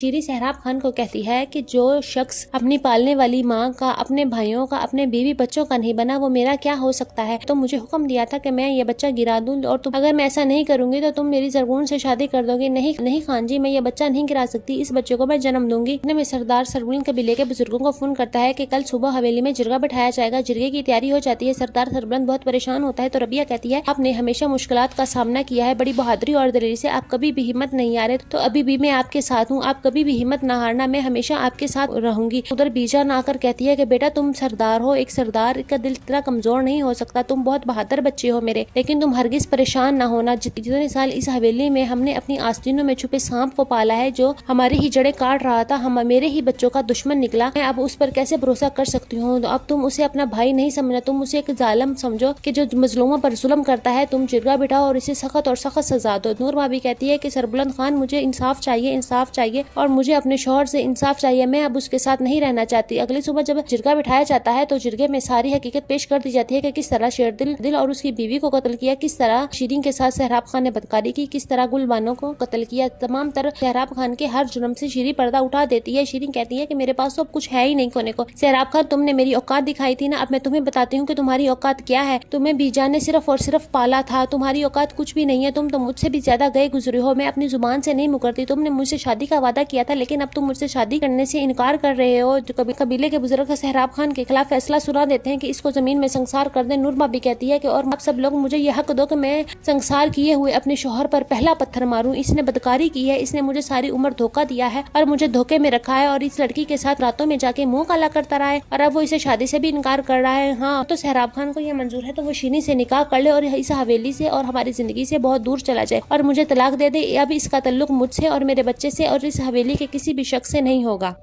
شیریں سہراب خان کو کہتی ہے کہ جو شخص اپنی پالنے والی ماں کا، اپنے بھائیوں کا، اپنے بیوی بچوں کا نہیں بنا وہ میرا کیا ہو سکتا ہے؟ تو مجھے حکم دیا تھا کہ میں یہ بچہ گرا دوں اور اگر میں ایسا نہیں کروں گی تو تم میری زرگون سے شادی کر دو گی۔ نہیں خان جی، میں یہ بچہ نہیں گرا سکتی، اس بچے کو میں جنم دوں گی۔ میں سردار سربلند قبیلے کے بزرگوں کو فون کرتا ہے کہ کل صبح حویلی میں جرگہ بٹھایا جائے گا۔ جرگے کی تیاری ہو جاتی ہے۔ سردار سربلند بہت پریشان ہوتا ہے تو ربیہ کہتی ہے آپ نے ہمیشہ مشکلات کا سامنا کیا ہے، بڑی بہادری اور دلیری سے آپ کبھی بھی ہمت نہیں ہارے، تو ابھی بھی میں آپ کے ساتھ ہوں، آپ کبھی بھی ہمت نہ ہارنا، میں ہمیشہ آپ کے ساتھ رہوں گی۔ ادھر بیجان آ کر کہتی ہے کہ بیٹا تم سردار ہو، ایک سردار کا دل اتنا کمزور نہیں ہو سکتا، تم بہت بہادر بچے ہو میرے، لیکن تم ہرگز پریشان نہ ہونا۔ جتنے سال اس حویلی میں ہم نے اپنی آستینوں میں چھپے سانپ کو پالا ہے جو ہماری ہی جڑیں کاٹ رہا تھا، میرے ہی بچوں کا دشمن نکلا، میں اب اس پر کیسے بھروسہ کر سکتی ہوں؟ اب تم اسے اپنا بھائی نہیں سمجھنا، تم اسے ایک ظالم سمجھو کہ جو مظلوموں پر ظلم کرتا ہے۔ تم جرگہ بٹھاؤ اور اسے سخت اور سخت سزا دو۔ نور بھابی کہتی ہے کہ سربلند خان مجھے انصاف چاہیے اور مجھے اپنے شوہر سے انصاف چاہیے، میں اب اس کے ساتھ نہیں رہنا چاہتی۔ اگلی صبح جب جرگہ بٹھایا جاتا ہے تو جرگے میں ساری حقیقت پیش کر دی جاتی ہے کہ کس طرح شیردل اور اس کی بیوی کو قتل کیا، کس طرح شیریں کے ساتھ سہراب خان نے بدکاری کی، کس طرح گل بانو کو قتل کیا۔ تمام تر سہراب خان کے ہر جرم سے شیریں پردہ اٹھا دیتی ہے۔ شیریں کہتی ہے کہ میرے پاس تو اب کچھ ہے ہی نہیں کھونے کو۔ سہراب خان تم نے میری اوقات دکھائی تھی نا، اب میں تمہیں بتاتی ہوں کہ تمہاری اوقات کیا ہے۔ تمہیں بیجان نے صرف اور صرف پالا تھا، تمہاری اوقات کچھ بھی نہیں ہے، تم تو مجھ سے بھی زیادہ گئے گزرے ہو، میں اپنی زبان سے نہیں مکرتی۔ تم نے مجھ سے شادی کا وعدہ کیا تھا لیکن اب تم مجھ سے شادی کرنے سے انکار کر رہے ہو۔ جو قبیلے کے بزرگ سہراب خان کے خلاف فیصلہ سنا دیتے ہیں کہ اس کو زمین میں سنسار کر دیں۔ نور بھابی کہتی ہے کہ اور آپ سب لوگ مجھے یہ حق دو کہ میں سنسار کیے ہوئے اپنے شوہر پر پہلا پتھر ماروں، اس نے بدکاری کی ہے، اس نے مجھے ساری عمر دھوکہ دیا ہے اور مجھے دھوکے میں رکھا ہے اور اس لڑکی کے ساتھ راتوں میں جا کے منہ کالا کرتا رہا ہے اور اب وہ اسے شادی سے بھی انکار کر رہا ہے۔ ہاں تو سہراب خان کو یہ منظور ہے تو وہ شیریں سے نکاح کر لے اور اس حویلی سے اور ہماری زندگی سے بہت دور چلا جائے اور مجھے طلاق دے دے۔ اب اس کا تعلق مجھ سے اور میرے بچے سے اور اس حویلی کے کسی بھی شخص سے نہیں ہوگا۔